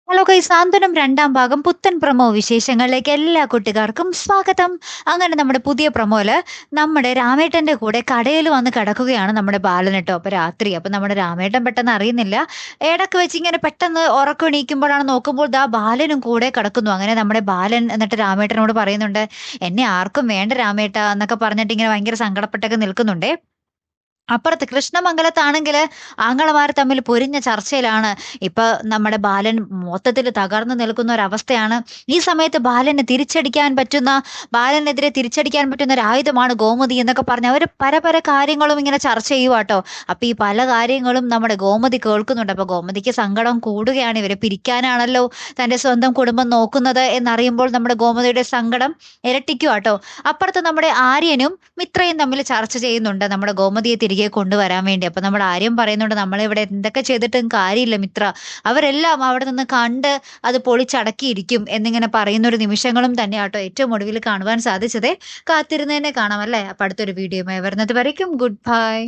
Hello guys, സാന്ത്വനം രണ്ടാം ഭാഗം പുത്തൻ പ്രൊമോ വിശേഷങ്ങളിലേക്ക് എല്ലാ കുട്ടികാർക്കും സ്വാഗതം. അങ്ങനെ നമ്മുടെ പുതിയ പ്രൊമോയില് നമ്മുടെ രാമേട്ടന്റെ കൂടെ കടയിൽ വന്ന് കിടക്കുകയാണ് നമ്മുടെ ബാലൻ ട്ടോ. അപ്പൊ രാത്രി നമ്മുടെ രാമേട്ടൻ പെട്ടെന്ന് അറിയുന്നില്ല. ഇടക്ക് വെച്ച് ഇങ്ങനെ പെട്ടെന്ന് ഉറക്കം എണീക്കുമ്പോഴാണ് നോക്കുമ്പോൾ ദാ ബാലനും കൂടെ കിടക്കുന്നു. അങ്ങനെ നമ്മുടെ ബാലൻ എന്നിട്ട് രാമേട്ടനോട് പറയുന്നുണ്ട്, എന്നെ ആർക്കും വേണ്ട രാമേട്ട എന്നൊക്കെ പറഞ്ഞിട്ട് ഇങ്ങനെ ഭയങ്കര സങ്കടപ്പെട്ടൊക്കെ നിൽക്കുന്നുണ്ടേ. അപ്പുറത്ത് കൃഷ്ണമംഗലത്താണെങ്കില് ആങ്ങളമാർ തമ്മിൽ പൊരിഞ്ഞ ചർച്ചയിലാണ്. ഇപ്പൊ നമ്മുടെ ബാലൻ മൊത്തത്തിൽ തകർന്നു നിൽക്കുന്ന ഒരവസ്ഥയാണ്. ഈ സമയത്ത് ബാലനെതിരെ തിരിച്ചടിക്കാൻ പറ്റുന്ന ഒരു ആയുധമാണ് ഗോമതി എന്നൊക്കെ പറഞ്ഞ് അവര് പല പല കാര്യങ്ങളും ഇങ്ങനെ ചർച്ച ചെയ്യുവാട്ടോ. അപ്പൊ ഈ പല കാര്യങ്ങളും നമ്മുടെ ഗോമതി കേൾക്കുന്നുണ്ട്. അപ്പൊ ഗോമതിക്ക് സങ്കടം കൂടുകയാണ്. ഇവരെ പിരിക്കാനാണല്ലോ തന്റെ സ്വന്തം കുടുംബം നോക്കുന്നത് എന്നറിയുമ്പോൾ നമ്മുടെ ഗോമതിയുടെ സങ്കടം ഇരട്ടിക്കുവാട്ടോ. അപ്പുറത്ത് നമ്മുടെ ആര്യനും മിത്രയും തമ്മിൽ ചർച്ച ചെയ്യുന്നുണ്ട് നമ്മുടെ ഗോമതിയെ തിരികെ കൊണ്ടുവരാൻ വേണ്ടി. അപ്പൊ നമ്മുടെ ആര്യം പറയുന്നുണ്ട്, നമ്മളിവിടെ എന്തൊക്കെ ചെയ്തിട്ടും കാര്യമില്ല മിത്ര, അവരെല്ലാം അവിടെ നിന്ന് കണ്ട് അത് പൊളിച്ചടക്കിയിരിക്കും എന്നിങ്ങനെ പറയുന്ന ഒരു നിമിഷങ്ങളും തന്നെയാട്ടോ ഏറ്റവും ഒടുവിൽ കാണുവാൻ സാധിച്ചത്. കാത്തിരുന്നതിനെ കാണാം അല്ലേ. അപ്പൊ അടുത്തൊരു വീഡിയോയുമായി വരുന്നത് വരയ്ക്കും ഗുഡ് ബൈ.